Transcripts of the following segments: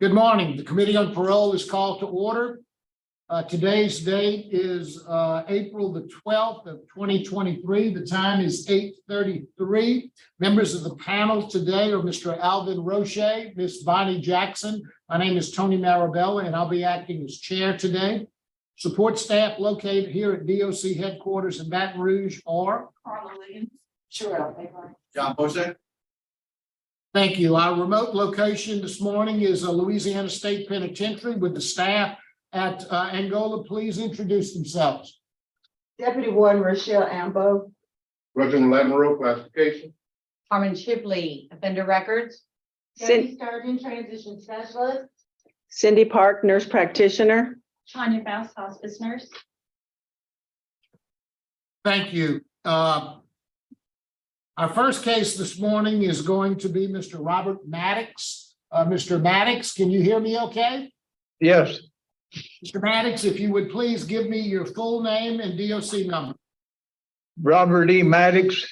Good morning. The Committee on Parole is called to order. Today's date is April the 12th of 2023. The time is 8:33. Members of the panel today are Mr. Alvin Roche, Ms. Bonnie Jackson. My name is Tony Marabella, and I'll be acting as chair today. Support staff located here at DOC headquarters in Baton Rouge are Carla Williams. Sure. John Bose. Thank you. Our remote location this morning is Louisiana State Penitentiary with the staff at Angola. Please introduce themselves. Deputy Warden Rochelle Ambo. Reginald Lamoureux, classification. Carmen Shipley, Offender Records. Debbie Sturgeon, Transition Specialist. Cindy Park, nurse practitioner. Tanya Faust, Hospice Nurse. Thank you. Our first case this morning is going to be Mr. Robert Maddox. Mr. Maddox, can you hear me okay? Yes, Mr. Maddox, if you would please give me your full name and DOC number. Robert E. Maddox.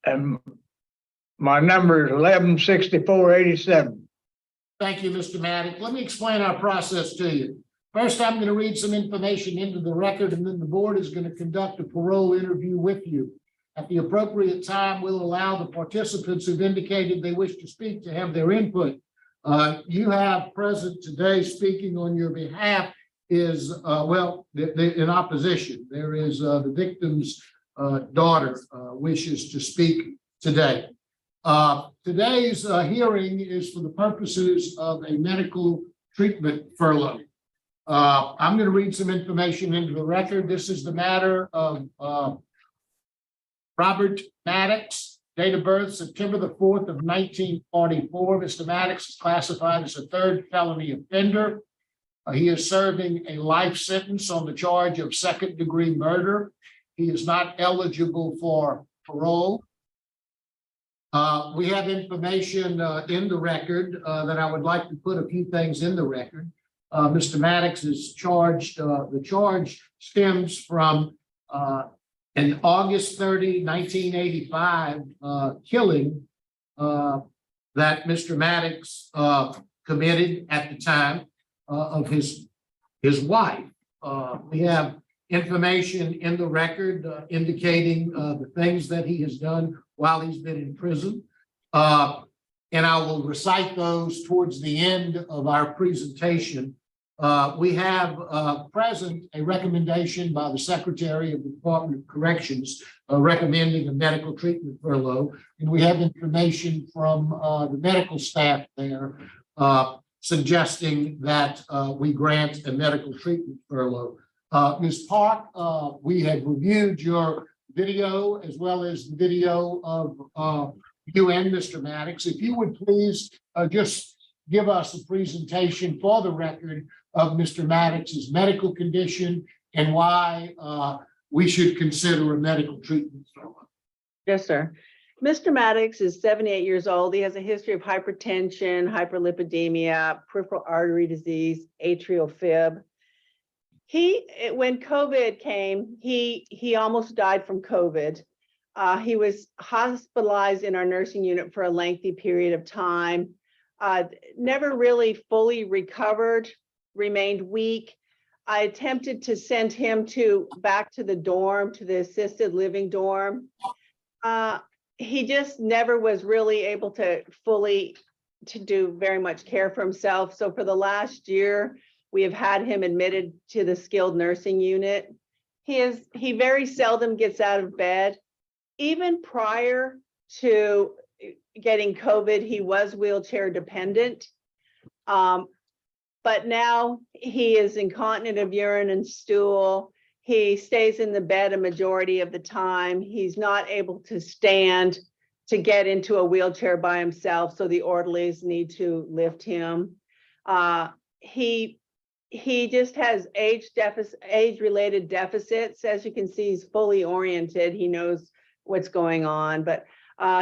And my number is 116487. Thank you, Mr. Maddox. Let me explain our process to you. First, I'm going to read some information into the record, and then the board is going to conduct a parole interview with you. At the appropriate time, we'll allow the participants who've indicated they wish to speak to have their input. You have present today speaking on your behalf is, in opposition. There is the victim's daughter wishes to speak today. Today's hearing is for the purposes of a medical treatment furlough. I'm going to read some information into the record. This is the matter of Robert Maddox, date of birth, September the 4th of 1944. Mr. Maddox is classified as a third felony offender. He is serving a life sentence on the charge of second-degree murder. He is not eligible for parole. We have information in the record that I would like to put a few things in the record. Mr. Maddox is charged, the charge stems from an August 30, 1985 killing that Mr. Maddox committed at the time of his wife. We have information in the record indicating the things that he has done while he's been in prison. And I will recite those towards the end of our presentation. We have present a recommendation by the Secretary of the Department of Corrections recommending a medical treatment furlough. And we have information from the medical staff there suggesting that we grant a medical treatment furlough. Ms. Park, we have reviewed your video as well as the video of you and Mr. Maddox. If you would please just give us a presentation for the record of Mr. Maddox's medical condition and why we should consider a medical treatment furlough. Yes, sir. Mr. Maddox is 78 years old. He has a history of hypertension, hyperlipidemia, peripheral artery disease, atrial fib. When COVID came, he almost died from COVID. He was hospitalized in our nursing unit for a lengthy period of time. Never really fully recovered, remained weak. I attempted to send him back to the dorm, to the assisted living dorm. He just never was really able to do very much care for himself. So for the last year, we have had him admitted to the skilled nursing unit. He very seldom gets out of bed. Even prior to getting COVID, he was wheelchair dependent. But now he is incontinent of urine and stool. He stays in the bed a majority of the time. He's not able to stand to get into a wheelchair by himself, so the orderlies need to lift him. He just has age-related deficits. As you can see, he's fully oriented. He knows what's going on, but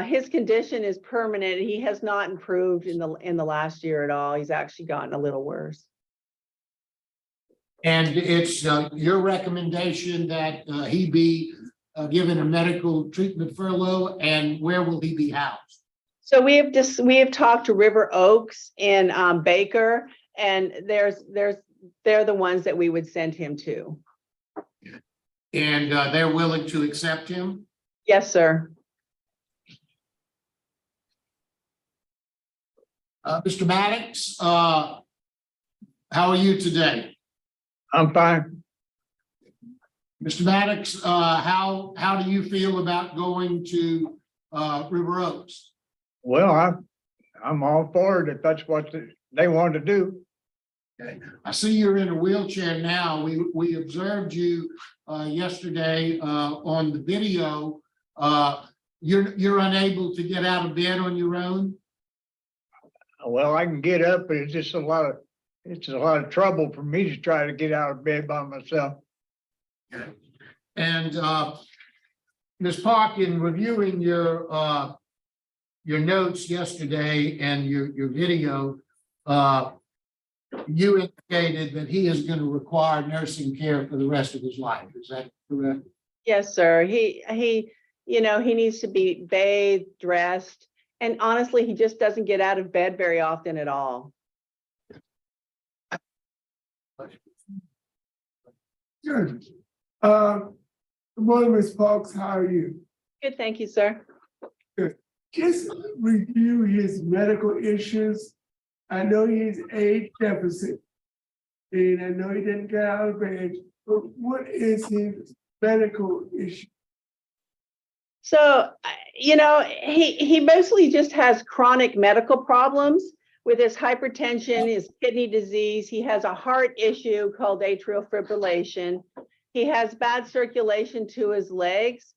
his condition is permanent. He has not improved in the last year at all. He's actually gotten a little worse. And it's your recommendation that he be given a medical treatment furlough, and where will he be housed? So we have talked to River Oaks in Baker, and they're the ones that we would send him to. And they're willing to accept him? Yes, sir. Mr. Maddox, how are you today? I'm fine. Mr. Maddox, how do you feel about going to River Oaks? Well, I'm all for it if that's what they want to do. I see you're in a wheelchair now. We observed you yesterday on the video. You're unable to get out of bed on your own? Well, I can get up, but it's a lot of trouble for me to try to get out of bed by myself. And Ms. Park, in reviewing your notes yesterday and your video, you indicated that he is going to require nursing care for the rest of his life. Is that correct? Yes, sir. He needs to be bathed, dressed, and honestly, he just doesn't get out of bed very often at all. Good. Good morning, Ms. Parks. How are you? Good, thank you, sir. Just review his medical issues. I know he's age deficit, and I know he didn't get out of bed, but what is his medical issue? So, he mostly just has chronic medical problems with his hypertension, his kidney disease. He has a heart issue called atrial fibrillation. He has bad circulation to his legs.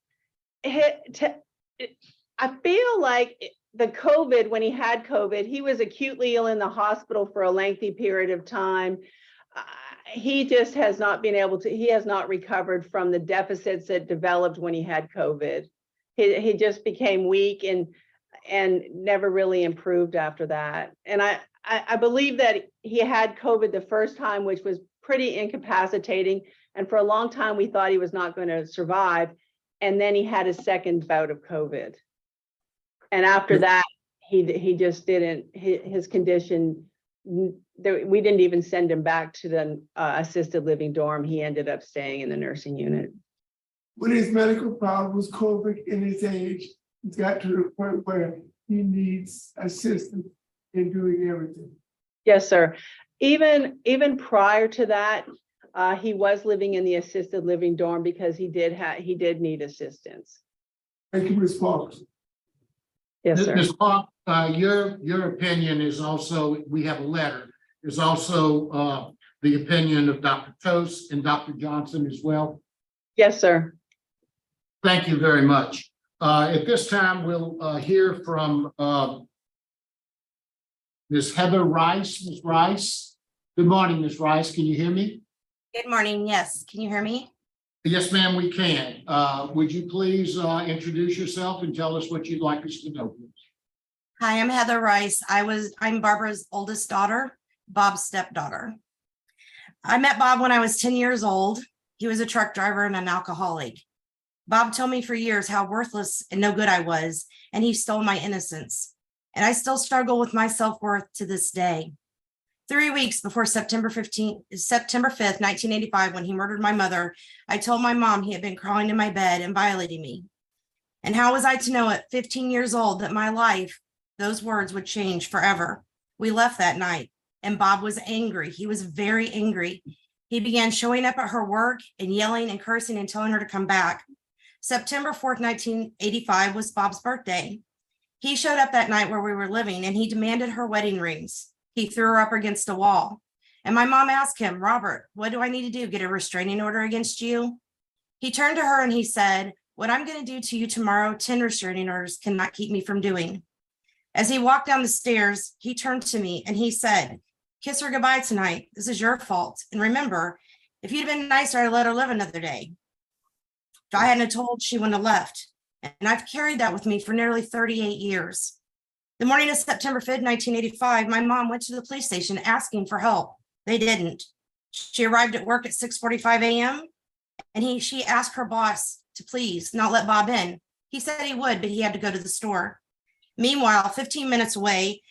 I feel like the COVID, when he had COVID, he was acutely ill in the hospital for a lengthy period of time. He just has not been able to, he has not recovered from the deficits that developed when he had COVID. He just became weak and never really improved after that. And I believe that he had COVID the first time, which was pretty incapacitating. And for a long time, we thought he was not going to survive. And then he had his second bout of COVID. And after that, he just didn't, his condition, we didn't even send him back to the assisted living dorm. He ended up staying in the nursing unit. With his medical problems, COVID, in his age, he's got to the point where he needs assistance in doing everything. Yes, sir. Even prior to that, he was living in the assisted living dorm because he did need assistance. Thank you, Ms. Parks. Yes, sir. Ms. Park, your opinion is also, we have a letter, is also the opinion of Dr. Toast and Dr. Johnson as well. Yes, sir. Thank you very much. At this time, we'll hear from Ms. Heather Rice. Ms. Rice. Good morning, Ms. Rice. Can you hear me? Good morning. Yes. Can you hear me? Yes, ma'am, we can. Would you please introduce yourself and tell us what you'd like us to know? Hi, I'm Heather Rice. I'm Barbara's oldest daughter, Bob's stepdaughter. I met Bob when I was 10 years old. He was a truck driver and an alcoholic. Bob told me for years how worthless and no good I was, and he stole my innocence. And I still struggle with my self-worth to this day. 3 weeks before September 5th, 1985, when he murdered my mother, I told my mom he had been crawling in my bed and violating me. And how was I to know at 15 years old that my life, those words would change forever? We left that night, and Bob was angry. He was very angry. He began showing up at her work and yelling and cursing and telling her to come back. September 4th, 1985 was Bob's birthday. He showed up that night where we were living, and he demanded her wedding rings. He threw her up against a wall. And my mom asked him, "Robert, what do I need to do? Get a restraining order against you?" He turned to her and he said, "What I'm going to do to you tomorrow, 10 restraining orders cannot keep me from doing." As he walked down the stairs, he turned to me and he said, "Kiss her goodbye tonight. This is your fault. And remember, if you'd been nicer, I'd let her live another day. If I hadn't told, she wouldn't have left." And I've carried that with me for nearly 38 years. The morning of September 5th, 1985, my mom went to the police station asking for help. They didn't. She arrived at work at 6:45 a.m. and she asked her boss to please not let Bob in. He said he would, but he had to go to the store. Meanwhile, 15 minutes away,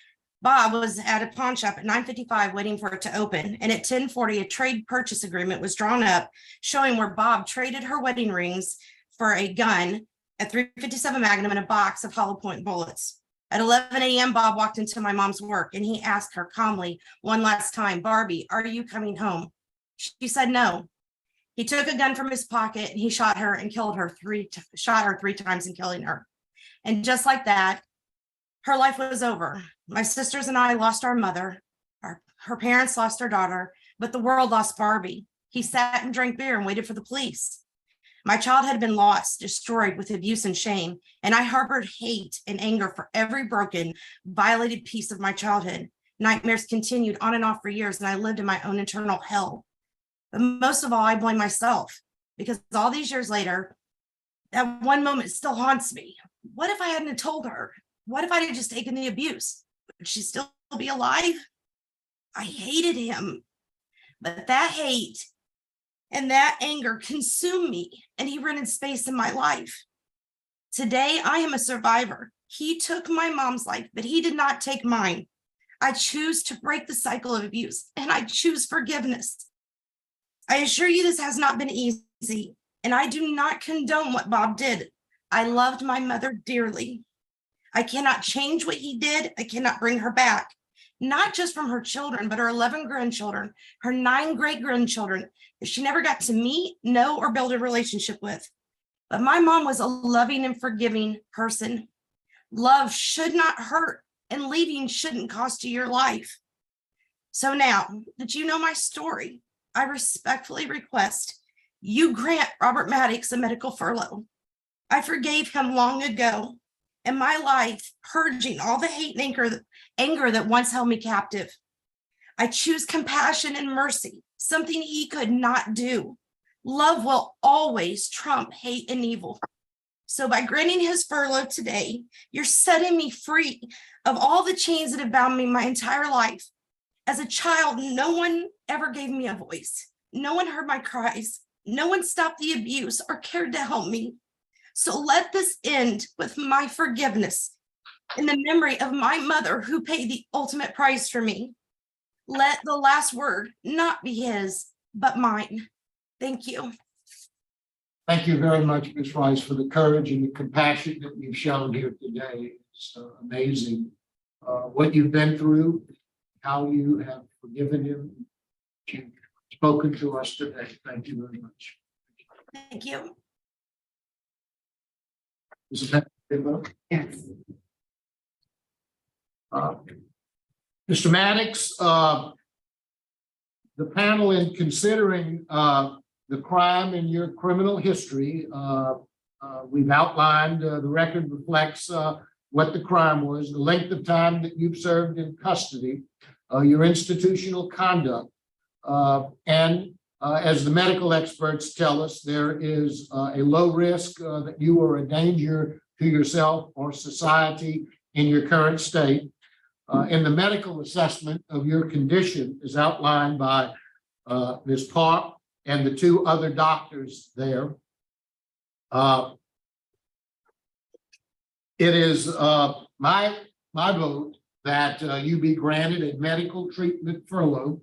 Bob was at a pawn shop at 9:55 waiting for it to open. And at 10:40, a trade purchase agreement was drawn up showing where Bob traded her wedding rings for a gun, a .357 Magnum, and a box of hollow point bullets. At 11 a.m., Bob walked into my mom's work and he asked her calmly one last time, "Barbie, are you coming home?" She said no. He took a gun from his pocket and he shot her and killed her shot her 3 times and killing her. And just like that, her life was over. My sisters and I lost our mother. Her parents lost their daughter, but the world lost Barbie. He sat and drank beer and waited for the police. My childhood had been lost, destroyed with abuse and shame, and I harbored hate and anger for every broken, violated piece of my childhood. Nightmares continued on and off for years, and I lived in my own internal hell. But most of all, I blame myself, because all these years later, that one moment still haunts me. What if I hadn't told her? What if I had just taken the abuse? Would she still be alive? I hated him, but that hate and that anger consumed me, and he rented space in my life. Today, I am a survivor. He took my mom's life, but he did not take mine. I choose to break the cycle of abuse, and I choose forgiveness. I assure you this has not been easy, and I do not condone what Bob did. I loved my mother dearly. I cannot change what he did. I cannot bring her back, not just from her children, but her 11 grandchildren, her 9 great-grandchildren that she never got to meet, know, or build a relationship with. But my mom was a loving and forgiving person. Love should not hurt, and leaving shouldn't cost you your life. So now that you know my story, I respectfully request you grant Robert Maddox a medical furlough. I forgave him long ago, and my life purging all the hate and anger that once held me captive. I choose compassion and mercy, something he could not do. Love will always trump hate and evil. So by granting his furlough today, you're setting me free of all the chains that have bound me my entire life. As a child, no one ever gave me a voice. No one heard my cries. No one stopped the abuse or cared to help me. So let this end with my forgiveness in the memory of my mother who paid the ultimate price for me. Let the last word not be his, but mine. Thank you. Thank you very much, Ms. Rice, for the courage and the compassion that you've shown here today. It's amazing what you've been through, how you have forgiven him, you've spoken to us today. Thank you very much. Thank you. Is it Yes. Mr. Maddox, the panel, in considering the crime in your criminal history, we've outlined, the record reflects what the crime was, the length of time that you've served in custody, your institutional conduct, and as the medical experts tell us, there is a low risk that you are a danger to yourself or society in your current state. In the medical assessment of your condition is outlined by Ms. Park and the 2 other doctors there. It is my vote that you be granted a medical treatment furlough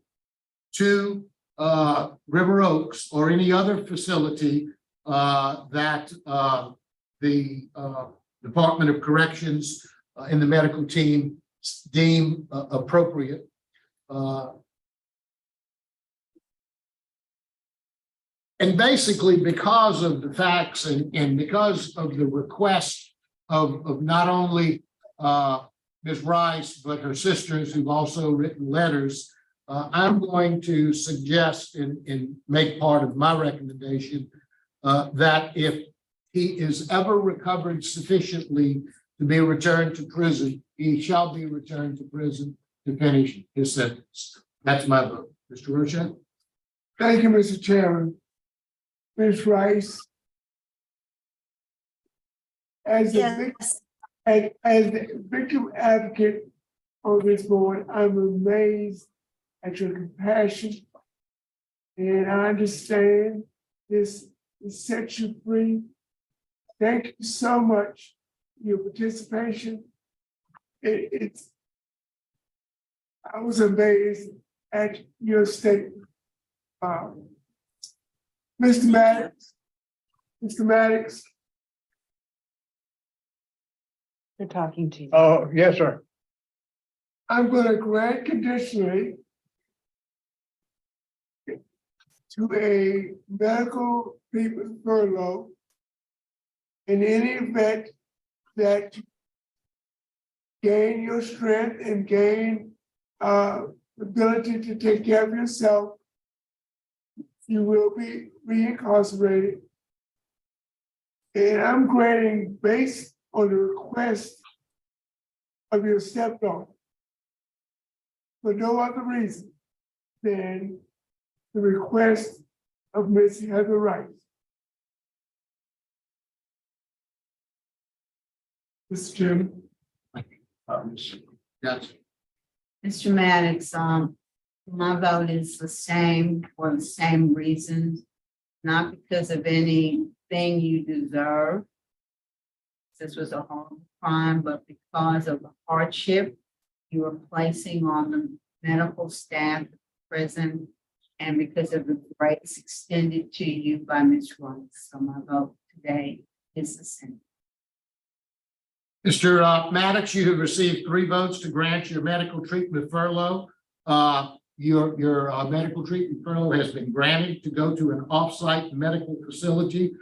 to River Oaks or any other facility that the Department of Corrections and the medical team deem appropriate. And basically, because of the facts and because of the request of not only Ms. Rice, but her sisters who've also written letters, I'm going to suggest and make part of my recommendation that if he is ever recovered sufficiently to be returned to prison, he shall be returned to prison to finish his sentence. That's my vote. Mr. Rocha? Thank you, Mr. Chairman. Ms. Rice. As the Yes. as the victim advocate on this board, I'm amazed at your compassion. And I understand this sets you free. Thank you so much for your participation it's. I was amazed at your statement. Mr. Maddox, They're talking to you. Oh, yes, sir. I'm gonna grant conditionally to a medical treatment furlough in any event that you gain your strength and gain ability to take care of yourself. You will be reincarcerated. And I'm granting based on the request of your stepdaughter. For no other reason than the request of Ms. Heather Rice. Mr. Chairman. Yes. Mr. Maddox, my vote is the same for the same reasons, not because of anything you deserve. This was a horrible crime, but because of the hardship you are placing on the medical staff at the prison and because of the grace extended to you by Ms. Rice. So my vote today is the same. Mr. Maddox, you have received 3 votes to grant your medical treatment furlough. Your medical treatment furlough has been granted to go to an off-site medical facility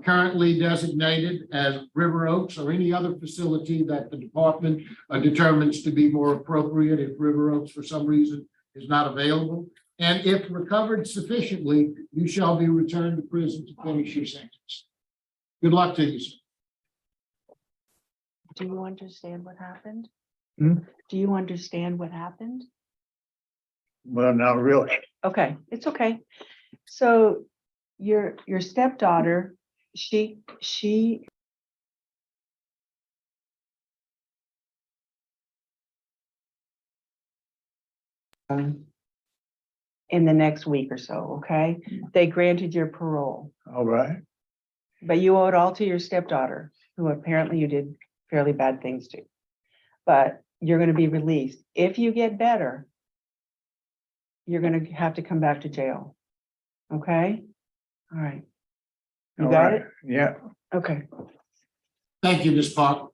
currently designated as River Oaks or any other facility that the department determines to be more appropriate if River Oaks for some reason is not available. And if recovered sufficiently, you shall be returned to prison to finish your sentence. Good luck to you, sir. Do you understand what happened? Hmm? Do you understand what happened? Well, not really. Okay, it's okay. So your stepdaughter, she in the next week or so, okay? They granted your parole, All right. but you owe it all to your stepdaughter, who apparently you did fairly bad things to. But you're gonna be released. If you get better, you're gonna have to come back to jail. Okay? All right. You All got right. it? Yeah. Okay. Thank you, Ms. Park.